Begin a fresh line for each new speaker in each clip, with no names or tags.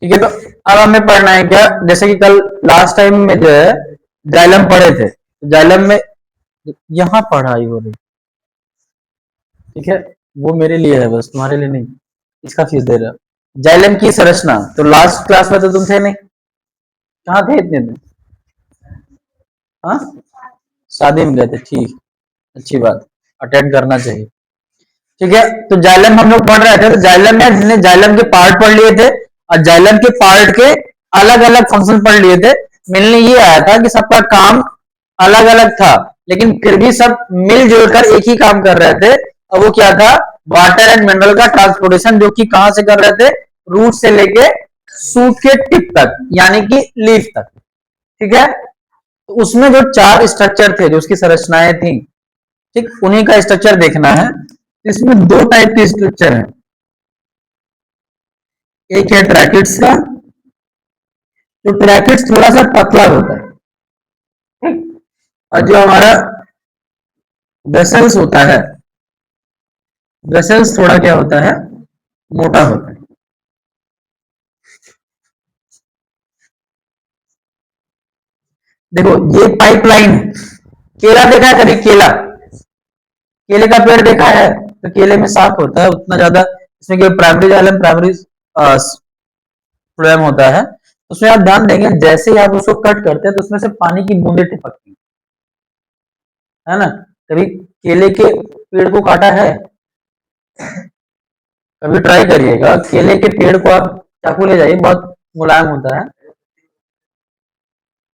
ठीक है, तो अब हमें पढ़ना है क्या, जैसे कि कल लास्ट टाइम में जो है जाइलम पढ़े थे, तो जाइलम में यहाँ पढ़ाई हो रही, ठीक है, वो मेरे लिए है बस, तुम्हारे लिए नहीं, इसका फीस दे रहा। जाइलम की संरचना तो लास्ट क्लास में तो तुम थे नहीं, कहाँ थे इतने दिन? हाँ, शादी में गए थे, ठीक, अच्छी बात, अटेंड करना चाहिए। ठीक है, तो जाइलम हम लोग पढ़ रहे थे, तो जाइलम में हमने जाइलम के पार्ट पढ़ लिए थे, और जाइलम के पार्ट के अलग अलग फंक्शन पढ़ लिए थे। मिलने ये आया था कि सबका काम अलग अलग था, लेकिन फिर भी सब मिलजुल कर एक ही काम कर रहे थे, और वो क्या था, वाटर एंड मिनरल का ट्रांसपोर्टेशन, जो कि कहां से कर रहे थे, रूट से लेके सूट के टिप तक, यानी कि लीफ तक। ठीक है, तो उसमें जो चार स्ट्रक्चर थे, जो उसकी संरचनाएं थी, ठीक, उन्हीं का स्ट्रक्चर देखना है। इसमें दो टाइप के स्ट्रक्चर हैं, एक है ट्रैकिड्स का, जो ट्रैकिड्स थोड़ा सा पतला होता है, ठीक, और जो हमारा वेसल्स होता है, वेसल्स थोड़ा क्या होता है, मोटा होता है। देखो ये पाइपलाइन है, केला देखा है कभी, केला, केले का पेड़ देखा है, तो केले में सांप होता है उतना ज्यादा, इसमें केवल प्राइमरी जाइलम, प्राइमरी फ्लोएम होता है। उसमें आप ध्यान देंगे, जैसे ही आप उसको कट करते हैं तो उसमें से पानी की बूंदें टिपकती है ना। कभी केले के पेड़ को काटा है, कभी ट्राई करिएगा, केले के पेड़ को आप चाकू ले जाइए, बहुत मुलायम होता है,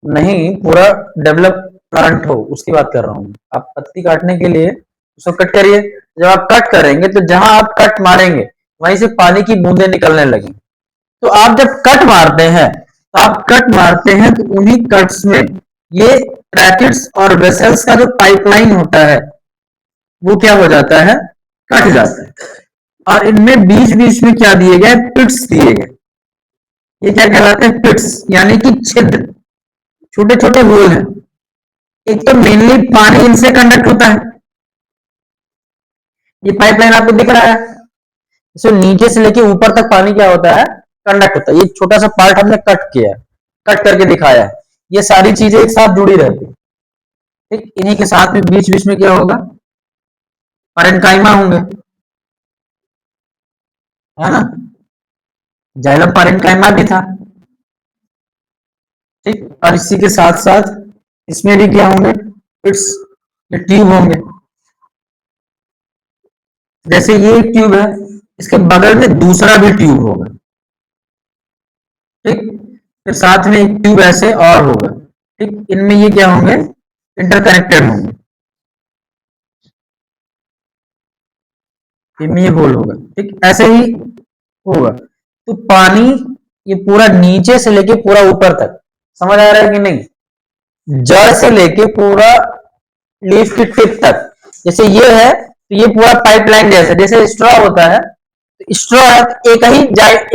नहीं पूरा डेवलप प्लांट हो उसकी बात कर रहा हूँ। आप पत्ती काटने के लिए उसको कट करिए, जब आप कट करेंगे तो जहां आप कट मारेंगे वहीं से पानी की बूंदें निकलने लगी। तो आप जब कट मारते हैं, तो आप कट मारते हैं तो उन्हीं कट्स में ये ट्रैकिड्स और वेसल्स का जो पाइपलाइन होता है वो क्या हो जाता है, कट जाता है, और इनमें बीच बीच में क्या दिए गए, पिट्स दिए गए। ये क्या कहलाते हैं, पिट्स, यानी कि छिद्र, छोटे छोटे होल हैं। एक तो मेनली पानी इनसे कंडक्ट होता है, ये पाइपलाइन आपको दिख रहा है, इसे नीचे से लेके ऊपर तक पानी क्या होता है, कंडक्ट होता है। ये छोटा सा पार्ट हमने कट किया, कट करके दिखाया है, ये सारी चीजें एक साथ जुड़ी रहती है, ठीक, इन्हीं के साथ में बीच बीच में क्या होगा, पैरेन्काइमा होंगे, है ना, जाइलम पैरेन्काइमा भी था, ठीक, और इसी के साथ साथ इसमें भी क्या होंगे, इट्स ट्यूब होंगे। जैसे ये एक ट्यूब है, इसके बगल में दूसरा भी ट्यूब होगा, ठीक, फिर साथ में एक ट्यूब ऐसे और होगा, ठीक, इनमें ये क्या होंगे, इंटरकनेक्टेड होंगे, इनमें ये होल होगा, ठीक, ऐसे ही होगा। तो पानी ये पूरा नीचे से लेके पूरा ऊपर तक, समझ आ रहा है कि नहीं, जड़ से लेके पूरा लीफ की टिप तक, जैसे ये है तो ये पूरा पाइपलाइन जैसे, जैसे स्ट्रॉ होता है, तो स्ट्रॉ है तो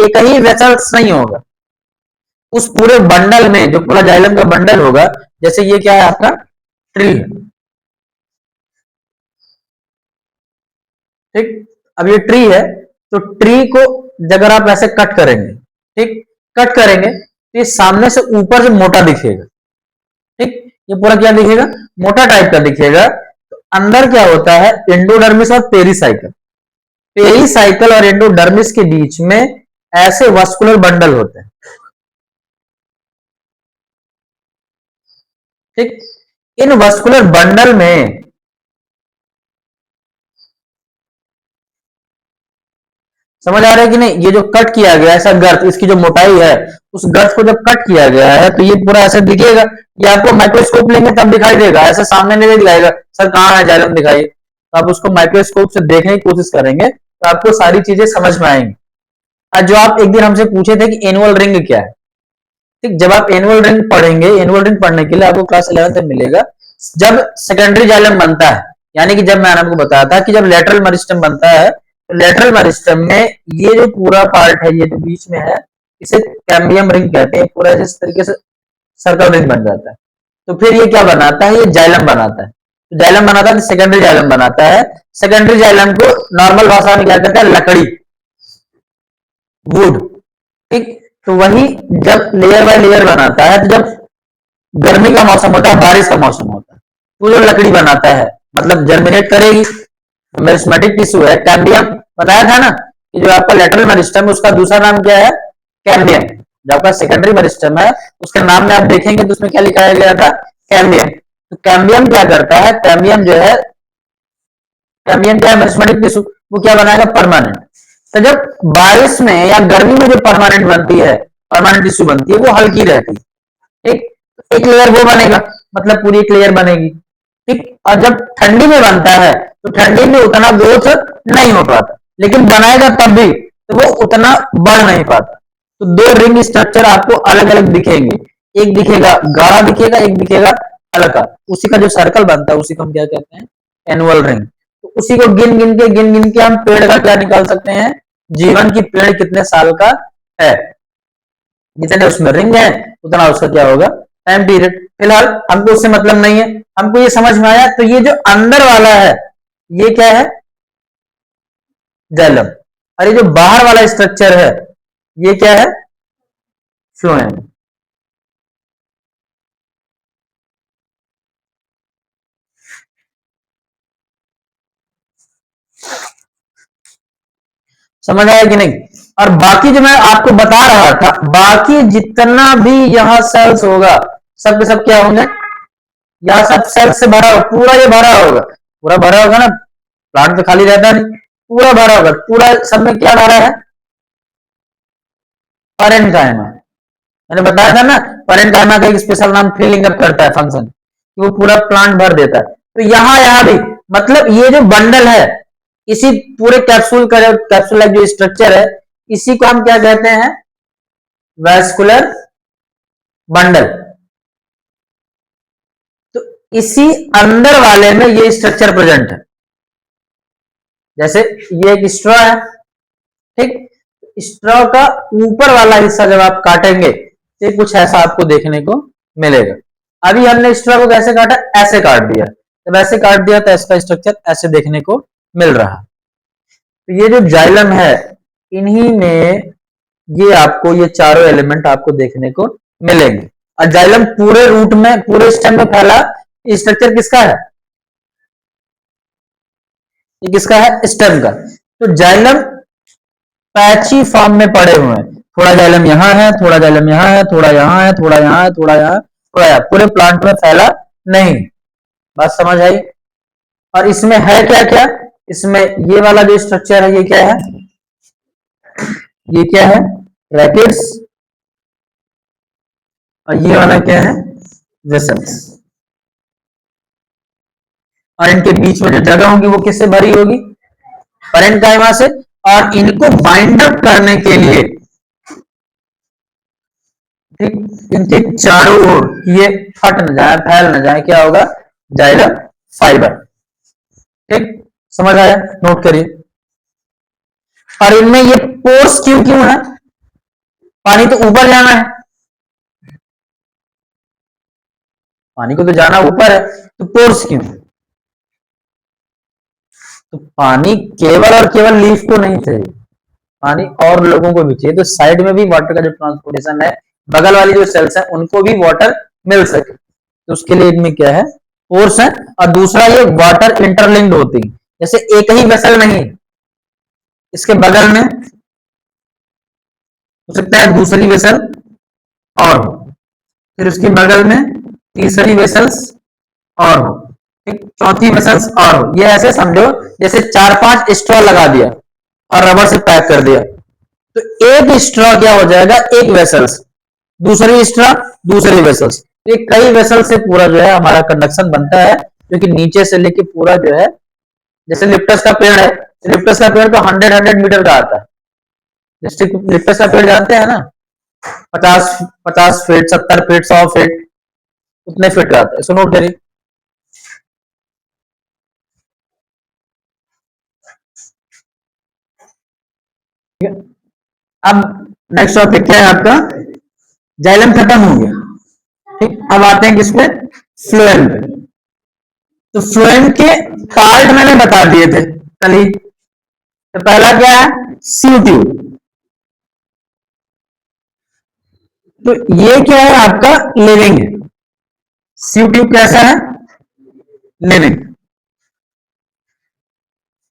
एक ही वेसल्स नहीं होगा, उस पूरे बंडल में जो पूरा जाइलम का बंडल होगा, जैसे ये क्या है आपका, ट्री, ठीक, अब ये ट्री है, तो ट्री को अगर आप ऐसे कट करेंगे, ठीक, कट करेंगे तो ये सामने से ऊपर से मोटा दिखेगा, ठीक, ये पूरा क्या दिखेगा, मोटा टाइप का दिखेगा। तो अंदर क्या होता है, एंडोडर्मिस और पेरीसाइकल, पेरीसाइकल और एंडोडर्मिस के बीच में ऐसे वस्कुलर बंडल होते हैं, ठीक, इन वस्कुलर बंडल में समझ आ रहा है कि नहीं, ये जो कट किया गया ऐसा गर्त, इसकी जो मोटाई है, उस गर्त को जब कट किया गया है तो ये पूरा ऐसे दिखेगा, ये आपको माइक्रोस्कोप लेंगे तब दिखाई देगा, ऐसे सामने नहीं दिख जाएगा, सर कहाँ है जाइलम दिखाई, तो आप उसको माइक्रोस्कोप से देखने की कोशिश करेंगे तो आपको सारी चीजें समझ में आएंगी। आज जो आप एक दिन हमसे पूछे थे कि एनुअल रिंग क्या है, ठीक, जब आप एनुअल रिंग पढ़ेंगे, एनुअल रिंग पढ़ने के लिए आपको क्लास 11 में मिलेगा, जब सेकेंडरी जाइलम बनता है, यानी कि जब मैंने आपको बताया था कि जब लेटरल मेरिस्टम बनता है, तो लेटरल मेरिस्टम में ये जो पूरा पार्ट है, ये जो बीच में है, इसे कैम्बियम रिंग कहते हैं, पूरा इस तरीके से सर्कल रिंग बन जाता है। तो फिर ये क्या बनाता है, ये जाइलम बनाता है, तो जाइलम बनाता है, सेकेंडरी जाइलम बनाता है। सेकेंडरी जाइलम को नॉर्मल भाषा में क्या कहते हैं, लकड़ी, वुड, ठीक, तो वही जब लेयर बाय लेयर बनाता है, तो जब गर्मी का मौसम होता है, बारिश का मौसम होता है, तो जो लकड़ी बनाता है मतलब जर्मिनेट करेगी। मेरिस्टेमेटिक टिश्यू है, कैम्बियम बताया था ना कि जो आपका लेटरल मेरिस्टम, उसका दूसरा नाम क्या है? कैम्बियम। जो आपका सेकेंडरी मेरिस्टम है, उसके नाम में आप देखेंगे तो उसमें क्या लिखाया गया था? कैम्बियम। तो कैम्बियम क्या करता है? कैम्बियम जो है, कैम्बियम क्या है? Meristematic tissue. वो क्या बनाएगा? परमानेंट। तो जब बारिश में या गर्मी में जो परमानेंट बनती है, परमानेंट टिश्यू बनती है, वो हल्की रहती है। एक एक लेयर वो बनेगा, मतलब पूरी एक लेयर बनेगी। ठीक। और जब ठंडी में बनता है तो ठंडी में उतना ग्रोथ नहीं हो पाता, लेकिन बनाएगा तब भी तो वो उतना बढ़ नहीं पाता। तो दो रिंग स्ट्रक्चर आपको अलग अलग दिखेंगे, एक दिखेगा गाढ़ा दिखेगा, एक दिखेगा हल्का। उसी का जो सर्कल बनता है उसी को हम क्या कहते हैं? Annual ring. तो उसी को गिन गिन के हम पेड़ का क्या निकाल सकते हैं? जीवन की पेड़ कितने साल का है, जितने उसमें रिंग है उतना उसका क्या होगा? Time period. फिलहाल हमको उससे मतलब नहीं है, हमको ये समझ में आया। तो ये जो अंदर वाला है ये क्या है? जाइलम। और ये जो बाहर वाला स्ट्रक्चर है ये क्या है? फ्लोएम। समझ आया कि नहीं? और बाकी जो मैं आपको बता रहा था, बाकी जितना भी यहाँ सेल्स होगा सब के सब क्या होंगे? यहाँ सब सेल्स से भरा होगा, पूरा ये भरा होगा, पूरा भरा होगा ना। प्लांट तो खाली रहता नहीं, पूरा भरा होगा। पूरा सब में क्या भरा है? पैरेन्काइमा। मैंने बताया था ना, पैरेन्काइमा का एक स्पेशल नाम फिलिंग अप करता है फंक्शन, कि वो पूरा प्लांट भर देता है। तो यहाँ भी मतलब ये जो बंडल है, इसी पूरे कैप्सूल का कैप्सूल जो स्ट्रक्चर है, इसी को हम क्या कहते हैं? Vascular bundle. तो इसी अंदर वाले में ये स्ट्रक्चर प्रेजेंट है। जैसे ये एक स्ट्रॉ है, ठीक। स्ट्रॉ का ऊपर वाला हिस्सा जब आप काटेंगे तो कुछ ऐसा आपको देखने को मिलेगा। अभी हमने स्ट्रॉ को कैसे काटा? ऐसे काट दिया। जब ऐसे काट दिया तो इसका स्ट्रक्चर ऐसे देखने को मिल रहा। तो ये जो जाइलम है, इन्हीं में ये आपको ये चारों एलिमेंट आपको देखने को मिलेंगे। और जाइलम पूरे रूट में, पूरे स्टेम में फैला स्ट्रक्चर किसका है? ये किसका है? स्टेम का। तो जाइलम पैची फॉर्म में पड़े हुए हैं। थोड़ा जाइलम यहाँ है, थोड़ा जाइलम यहाँ है, थोड़ा यहाँ है, थोड़ा यहाँ है, थोड़ा यहाँ, थोड़ा यहाँ, पूरे प्लांट में फैला नहीं। बात समझ आई? और इसमें है क्या क्या? इसमें ये वाला जो स्ट्रक्चर है ये क्या है? ये क्या है? रैकेट्स। और ये वाला क्या है? वेसल्स। और इनके बीच में जो जगह होगी वो किससे भरी होगी? पैरेन्काइमा से। और इनको बाइंड अप करने के लिए, ठीक, इनके चारों ओर ये फट न जाए, फैल न जाए, क्या होगा? Xylem fibre. ठीक, समझ आया? नोट करिए। और इनमें ये पोर्स क्यों क्यों है? पानी तो ऊपर जाना है, पानी को तो जाना ऊपर है, तो पोर्स क्यों? तो पानी केवल और केवल लीफ को नहीं चाहिए, पानी और लोगों को भी चाहिए। तो साइड में भी वाटर का जो ट्रांसपोर्टेशन है, बगल वाली जो सेल्स है उनको भी वाटर मिल सके, तो उसके लिए इनमें क्या है? पोर्स है। और दूसरा ये वाटर इंटरलिंक्ड होती है। जैसे एक ही वेसल नहीं, इसके बगल में हो सकता है दूसरी वेसल और हो, फिर उसके बगल में तीसरी वेसल्स और हो, ठीक, चौथी वेसल्स और हो। ये ऐसे समझो जैसे 4-5 स्ट्रॉ लगा दिया और रबर से पैक कर दिया, तो एक स्ट्रॉ क्या हो जाएगा? एक वेसल्स, दूसरी स्ट्रॉ दूसरी वेसल्स। ये कई वेसल से पूरा जो है हमारा कंडक्शन बनता है, जो कि नीचे से लेके पूरा जो है, जैसे लिप्टस का पेड़ है, लिप्टस का पेड़ तो 100 मीटर का आता है। जैसे लिप्टस का पेड़ जानते हैं ना, 50 50 फीट, 70 फीट, 100 फीट, उतने फीट का आता है। इसको नोट करिए। ठीक है। अब नेक्स्ट टॉपिक क्या है आपका? जाइलम खत्म हो गया, ठीक। अब आते हैं किस पे? फ्लोएम पे। तो फ्लोएम के पार्ट मैंने बता दिए थे कल ही। तो पहला क्या है? सी ट्यूब। तो ये क्या है आपका लिविंग है। सी ट्यूब कैसा है, लिविंग।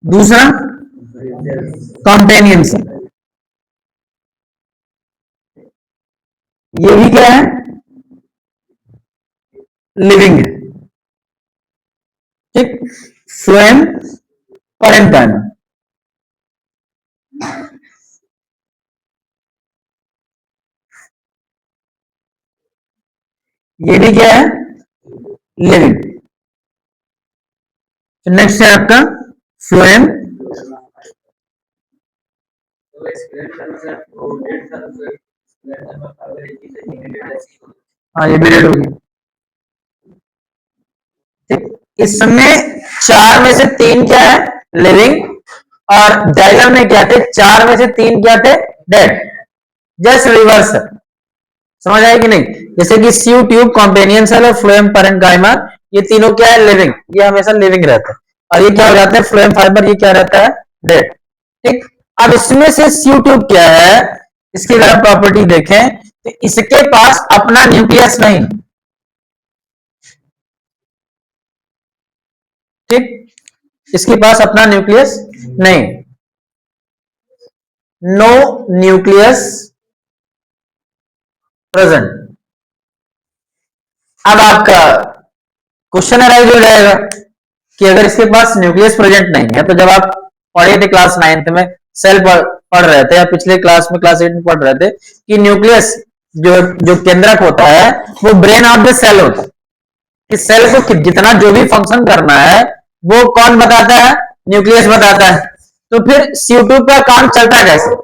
दूसरा कॉम्पेनियन सेल, ये भी क्या है, लिविंग है। ठीक, फ्लोएम पैरेन्काइमा, ये भी क्या है, लिविंग। नेक्स्ट है आपका फ्लोएम, हाँ ये भी रेड होगी। ठीक, इसमें चार में से तीन क्या है, लिविंग, और जाइलम में क्या थे, चार में से तीन क्या थे, डेड। जस्ट रिवर्स, समझ आया कि नहीं। जैसे कि सीयू ट्यूब, कॉम्पेनियन सेल और फ्लोएम पैरेन्काइमा, ये तीनों क्या है, लिविंग, ये हमेशा लिविंग रहता है। और ये क्या हो जाता है, फ्लोएम फाइबर, ये क्या रहता है, डेड। ठीक, अब इसमें से सीयू ट्यूब क्या है, इसकी अगर प्रॉपर्टी देखें तो इसके पास अपना न्यूक्लियस नहीं। ठीक, इसके पास अपना न्यूक्लियस नहीं, नो न्यूक्लियस प्रेजेंट। अब आपका क्वेश्चन अराइज हो जाएगा कि अगर इसके पास न्यूक्लियस प्रेजेंट नहीं है, तो जब आप पढ़े थे क्लास 9th में, सेल पढ़ रहे थे, या पिछले क्लास में क्लास 8 में पढ़ रहे थे कि न्यूक्लियस जो जो केंद्रक होता है वो ब्रेन ऑफ द सेल होता है। कि सेल को जितना जो भी फंक्शन करना है वो कौन बताता है, न्यूक्लियस बताता है। तो फिर CO2 का काम चलता है कैसे,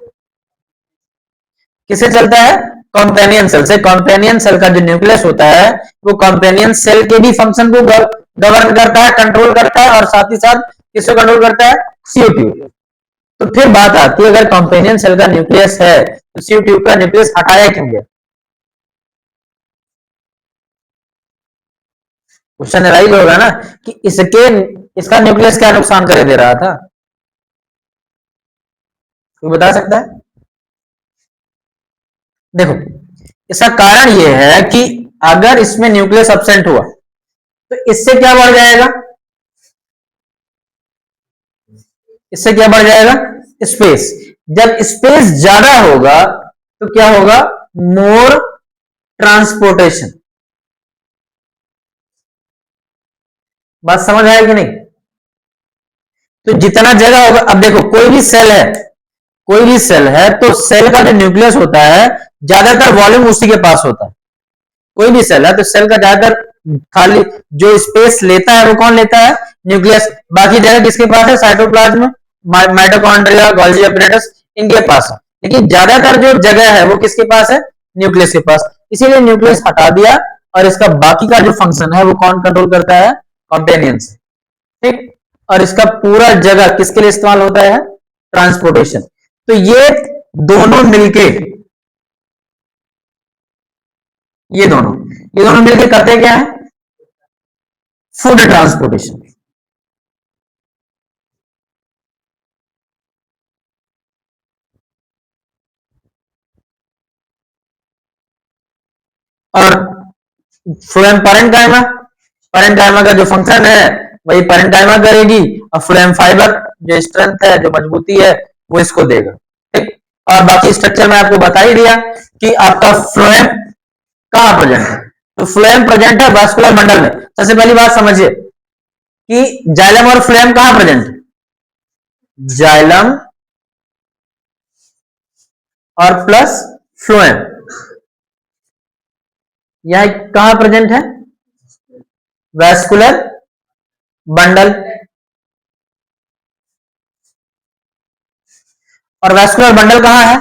किसे चलता है, कॉम्पेनियन सेल से। कॉम्पेनियन सेल का जो न्यूक्लियस होता है वो कॉम्पेनियन सेल के भी फंक्शन को गवर्न करता है, कंट्रोल करता है, और साथ ही साथ किसको कंट्रोल करता है, CO2। तो फिर बात आती है, अगर कॉम्पेनियन सेल का न्यूक्लियस है तो CO2 का न्यूक्लियस हटाया क्यों गया। क्वेश्चन राइज होगा ना कि इसका न्यूक्लियस क्या नुकसान कर दे रहा था, कोई बता सकता है। देखो, इसका कारण यह है कि अगर इसमें न्यूक्लियस एब्सेंट हुआ तो इससे क्या बढ़ जाएगा, इससे क्या बढ़ जाएगा, स्पेस। जब स्पेस ज्यादा होगा तो क्या होगा, मोर ट्रांसपोर्टेशन। बात समझ आया कि नहीं। तो जितना जगह होगा, अब देखो कोई भी सेल है, कोई भी सेल है तो सेल का जो न्यूक्लियस होता है ज्यादातर वॉल्यूम उसी के पास होता है। कोई भी सेल है तो सेल का ज्यादातर खाली जो स्पेस लेता है वो कौन लेता है, न्यूक्लियस। बाकी जगह किसके पास है, साइटोप्लाज्म, माइटोकॉन्ड्रिया, गोल्गी एपरेटस, इनके पास है। लेकिन ज्यादातर जो जगह है वो किसके पास है, न्यूक्लियस के पास। इसीलिए न्यूक्लियस हटा दिया और इसका बाकी का जो फंक्शन है वो कौन कंट्रोल करता है, कॉम्पेनियन से। ठीक, और इसका पूरा जगह किसके लिए इस्तेमाल होता है, ट्रांसपोर्टेशन। तो दोनों मिलके ये दोनों ये दोनों मिलके करते क्या है, फूड ट्रांसपोर्टेशन। और फ्लोएम पैरेन्काइमा, पैरेन्काइमा का जो फंक्शन है वही पैरेन्काइमा करेगी, और फ्लोएम फाइबर जो स्ट्रेंथ है, जो मजबूती है, वो इसको देगा। ठीक, और बाकी स्ट्रक्चर में आपको बता ही दिया कि आपका फ्लोएम कहां प्रेजेंट है। तो फ्लोएम प्रेजेंट है वास्कुलर बंडल में। सबसे पहली बात समझिए कि जाइलम और फ्लोएम कहां प्रेजेंट है, जाइलम और प्लस फ्लोएम यह कहां प्रेजेंट है, वैस्कुलर बंडल। और वैस्कुलर बंडल कहां है,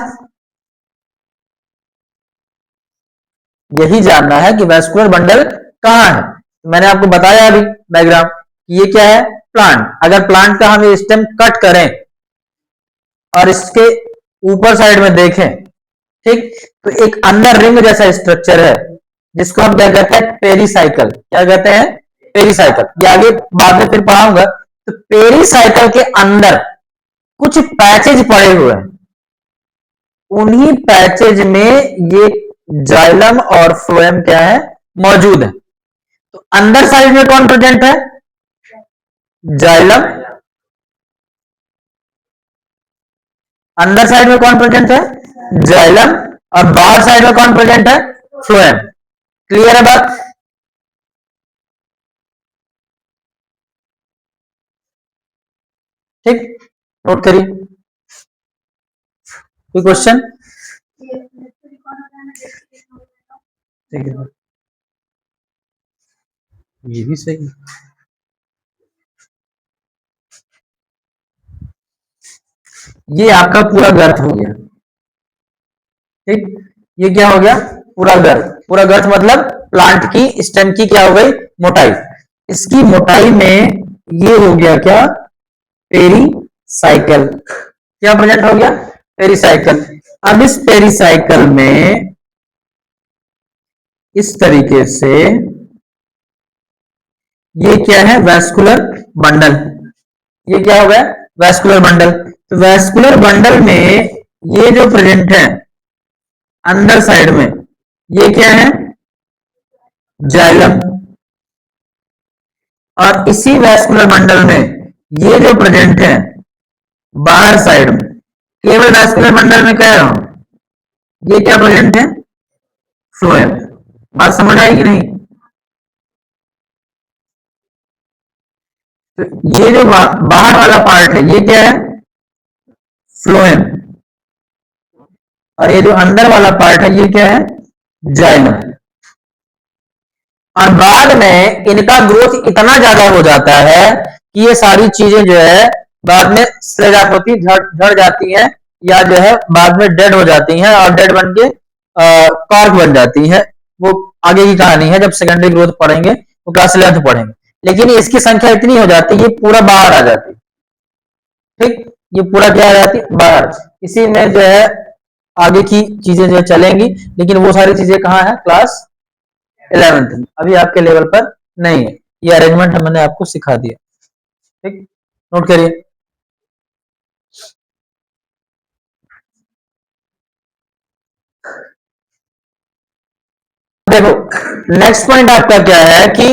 यही जानना है कि वैस्कुलर बंडल कहां है। तो मैंने आपको बताया अभी डायग्राम, ये क्या है, प्लांट। अगर प्लांट का हम स्टेम कट करें और इसके ऊपर साइड में देखें, ठीक, तो एक अंदर रिंग जैसा स्ट्रक्चर है जिसको हम क्या कहते हैं, पेरीसाइकल। क्या कहते हैं, पेरीसाइकल। ये आगे बाद में फिर पढ़ाऊंगा। तो पेरीसाइकल के अंदर कुछ पैचेज पड़े हुए हैं, उन्हीं पैचेज में ये जाइलम और फ्लोएम क्या है, मौजूद है। तो अंदर साइड में कौन प्रेजेंट है, जाइलम। अंदर साइड में कौन प्रेजेंट है, जाइलम। और बाहर साइड में कौन प्रेजेंट है, फ्लोएम। क्लियर है बात। ठीक, नोट करिए। कोई क्वेश्चन। ठीक है, ये भी सही है। ये आपका पूरा गर्थ हो गया। ठीक, ये क्या हो गया, पूरा गर्थ। पूरा गर्थ मतलब प्लांट की स्टेम की क्या हो गई, मोटाई। इसकी मोटाई में ये हो गया क्या, पेरीसाइकल। क्या प्रेजेंट हो गया, पेरीसाइकल। अब इस पेरीसाइकल में इस तरीके से ये क्या है, वैस्कुलर बंडल। ये क्या हो गया, वैस्कुलर बंडल। तो वैस्कुलर बंडल में ये जो प्रेजेंट है अंदर साइड में, ये क्या है, जाइलम। और इसी वैस्कुलर बंडल में ये जो प्रेजेंट है बाहर साइड में, केवल वैस्कुलर बंडल में कह रहा हूं, ये क्या प्रेजेंट है, फ्लोएम। बात समझ आएगी नहीं। तो ये जो बाहर वाला पार्ट है ये क्या है, फ्लोएम। और ये जो अंदर वाला पार्ट है ये क्या है, जाइलम। और बाद में इनका ग्रोथ इतना ज्यादा हो जाता है कि ये सारी चीजें जो है बाद में स्लेज होती झड़ जाती हैं, या जो है बाद में डेड हो जाती हैं, और डेड बन के कॉर्क बन जाती है। वो आगे की कहानी है, जब सेकेंडरी ग्रोथ पढ़ेंगे वो क्लास 11th पढ़ेंगे। लेकिन इसकी संख्या इतनी हो जाती है, ये पूरा बाहर आ जाती है। ठीक, ये पूरा क्या आ जाती है, बाहर। इसी में जो है आगे की चीजें जो चलेंगी, लेकिन वो सारी चीजें कहाँ है, क्लास 11th में, अभी आपके लेवल पर नहीं है। ये अरेंजमेंट मैंने आपको सिखा दिया। ठीक, नोट करिए। देखो, नेक्स्ट पॉइंट आपका क्या है कि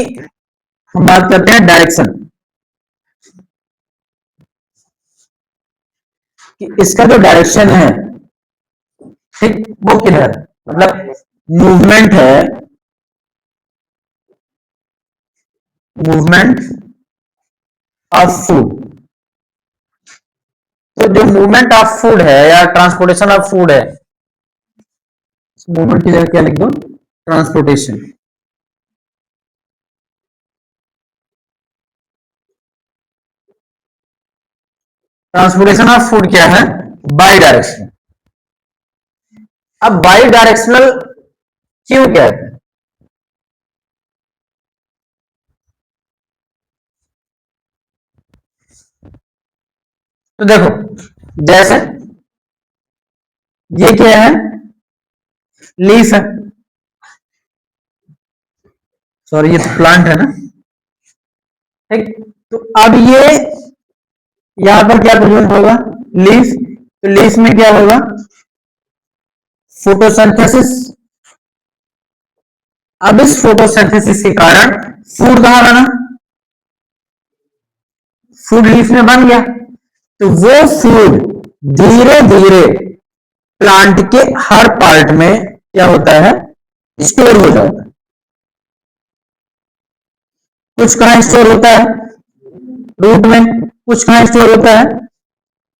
हम बात करते हैं डायरेक्शन, कि इसका जो डायरेक्शन है, ठीक, वो किधर, मतलब मूवमेंट है, मूवमेंट ऑफ फूड। तो जो मूवमेंट ऑफ फूड है या ट्रांसपोर्टेशन ऑफ फूड है, मूवमेंट की जगह क्या लिख दो, ट्रांसपोर्टेशन। ट्रांसपोर्टेशन ऑफ फूड क्या है, बाई डायरेक्शन। अब बाई डायरेक्शनल क्यों कहते हैं, तो देखो, जैसे ये क्या है, लीफ है, सॉरी ये तो प्लांट है ना। ठीक, तो अब ये यहां पर क्या प्रेजेंट होगा, लीफ। तो लीफ में क्या होगा, फोटोसिंथेसिस। अब इस फोटोसिंथेसिस के कारण फूड कहां बना, फूड लीफ में बन गया। तो वो फूड धीरे धीरे प्लांट के हर पार्ट में क्या होता है, स्टोर हो जाता है। कुछ कहां स्टोर होता है, रूट में। कुछ कहां स्टोर होता है,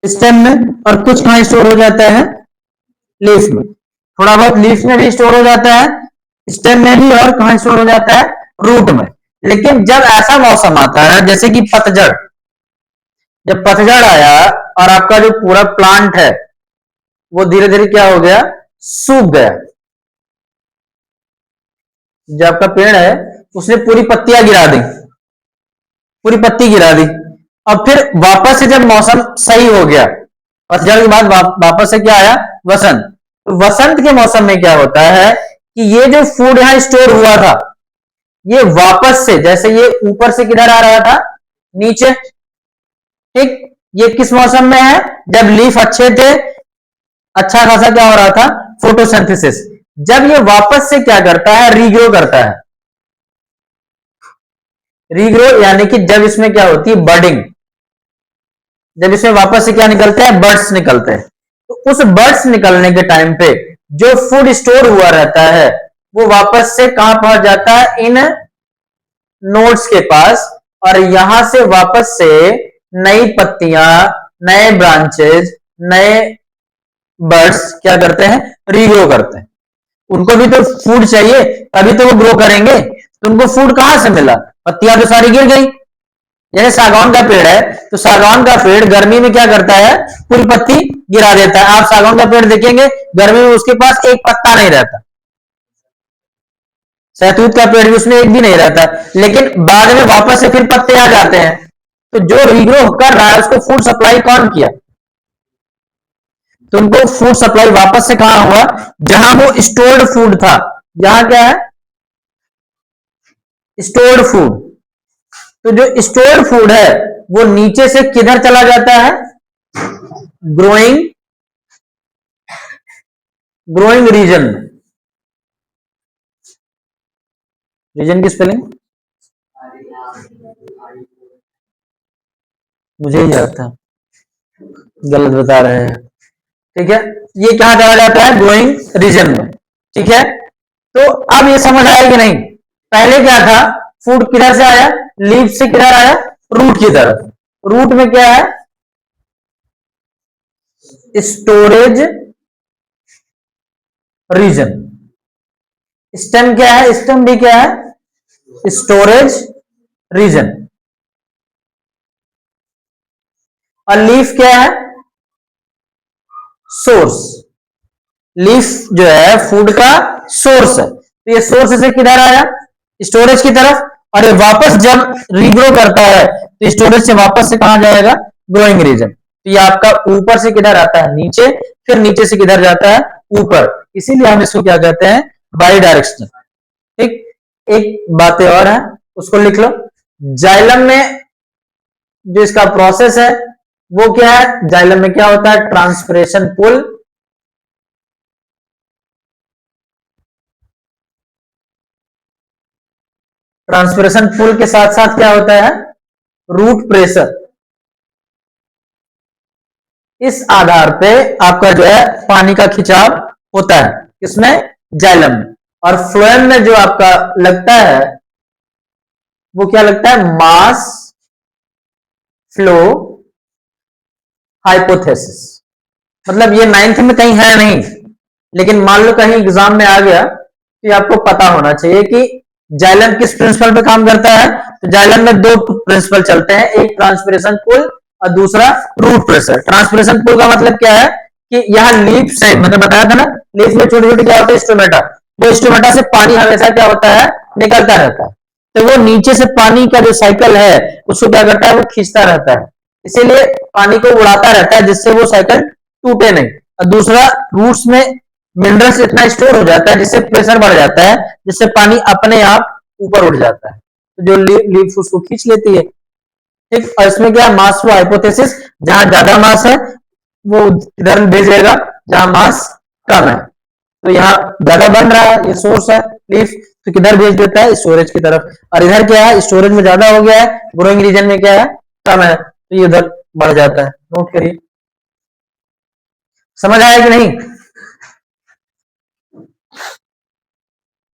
स्टेम में। और कुछ कहां स्टोर हो जाता है, लीफ में। थोड़ा बहुत लीफ में भी स्टोर हो जाता है, स्टेम में भी, और कहां स्टोर हो जाता है, रूट में। लेकिन जब ऐसा मौसम आता है जैसे कि पतझड़, जब पतझड़ आया और आपका जो पूरा प्लांट है वो धीरे धीरे क्या हो गया, सूख गया। जो आपका पेड़ है उसने पूरी पत्तियां गिरा दी, पूरी पत्ती गिरा दी। अब फिर वापस से जब मौसम सही हो गया, पतझड़ के बाद वापस से क्या आया, वसंत। तो वसंत के मौसम में क्या होता है कि ये जो फूड यहां स्टोर हुआ था, ये वापस से, जैसे ये ऊपर से किधर आ रहा था, नीचे। ठीक, ये किस मौसम में है, जब लीफ अच्छे थे, अच्छा खासा क्या हो रहा था, फोटोसिंथेसिस। जब ये वापस से क्या करता है, रीग्रो करता है। रीग्रो यानी कि जब इसमें क्या होती है, बर्डिंग, जब इसमें वापस से क्या निकलते हैं, बर्ड्स निकलते हैं। तो उस बर्ड्स निकलने के टाइम पे जो फूड स्टोर हुआ रहता है वो वापस से कहां पहुंच जाता है, इन नोड्स के पास, और यहां से वापस से नई पत्तियां, नए ब्रांचेज, नए बर्ड्स क्या करते हैं, रीग्रो करते हैं। उनको भी तो फूड चाहिए, तभी तो वो ग्रो करेंगे। तो उनको फूड कहां से मिला, पत्तियां तो सारी गिर गई। जैसे सागौन का पेड़ है, तो सागौन का पेड़ गर्मी में क्या करता है, पूरी पत्ती गिरा देता है। आप सागौन का पेड़ देखेंगे गर्मी में उसके पास एक पत्ता नहीं रहता। सहतूत का पेड़ भी उसमें एक भी नहीं रहता, लेकिन बाद में वापस से फिर पत्ते आ जाते हैं। तो जो रीग्रो कर रहा है उसको फूड सप्लाई कौन किया, तो उनको फूड सप्लाई वापस से कहां हुआ, जहां वो स्टोर्ड फूड था। यहां क्या है, स्टोर्ड फूड। तो जो स्टोर्ड फूड है वो नीचे से किधर चला जाता है, ग्रोइंग ग्रोइंग रीजन। रीजन की स्पेलिंग मुझे ही याद था, गलत बता रहे हैं। ठीक है, ये कहां चला जाता है, ग्रोइंग रीजन में। ठीक है, तो अब ये समझ आया कि नहीं, पहले क्या था, फूड किधर से आया, लीफ से किधर आया, रूट की तरफ। रूट में क्या है, स्टोरेज रीजन। स्टेम क्या है, स्टेम भी क्या है, स्टोरेज रीजन। और लीफ क्या है, सोर्स। लीफ जो है फूड का सोर्स है, तो ये सोर्स से किधर आया, स्टोरेज की तरफ। और ये वापस जब रीग्रो करता है तो स्टोरेज से वापस से कहां जाएगा, ग्रोइंग रीजन। तो ये आपका ऊपर से किधर आता है, नीचे, फिर नीचे से किधर जाता है, ऊपर। इसीलिए हम इसको क्या कहते हैं, बाई डायरेक्शनल। ठीक, एक बातें और है उसको लिख लो। जाइलम में जो इसका प्रोसेस है वो क्या है, जाइलम में क्या होता है, ट्रांसपिरेशन पुल। ट्रांसपिरेशन पुल के साथ साथ क्या होता है, रूट प्रेशर। इस आधार पे आपका जो है पानी का खिंचाव होता है, किसमें, जाइलम में। और फ्लोएम में जो आपका लगता है वो क्या लगता है, मास फ्लो हाइपोथेसिस। मतलब ये 9th में कहीं है नहीं, लेकिन मान लो कहीं एग्जाम में आ गया तो आपको पता होना चाहिए कि जाइलम किस प्रिंसिपल पे काम करता है। तो जाइलम में दो प्रिंसिपल चलते हैं, एक ट्रांसपिरेशन पुल और दूसरा रूट प्रेशर। ट्रांसपिरेशन पुल का मतलब क्या है कि यहाँ लीफ से, मतलब बताया था ना, लीफ में छोटे छोटे क्या होते हैं, स्टोमेटा। वो स्टोमेटा से पानी हमेशा क्या होता है, निकलता रहता है। तो वो नीचे से पानी का जो साइकिल है उसको क्या करता है, वो खींचता रहता है, इसीलिए पानी को उड़ाता रहता है जिससे वो साइकिल टूटे नहीं। और दूसरा, रूट्स में मिनरल्स इतना स्टोर हो जाता है जिससे प्रेशर बढ़ जाता है, जिससे पानी अपने आप ऊपर उठ जाता है, तो जो लीफ उसको खींच लेती है। ठीक, और इसमें क्या, मास फ्लो हाइपोथेसिस, जहां ज्यादा मास है वो इधर भेजेगा, जहां मास कम है। तो यहाँ ज्यादा बन रहा है, ये सोर्स है लीफ, तो किधर भेज देता है, स्टोरेज की तरफ। और इधर क्या है, स्टोरेज में ज्यादा हो गया है, ग्रोइंग रीजन में क्या है, कम है, तो ये उधर बढ़ जाता है। नोट करिए, समझ आया कि नहीं।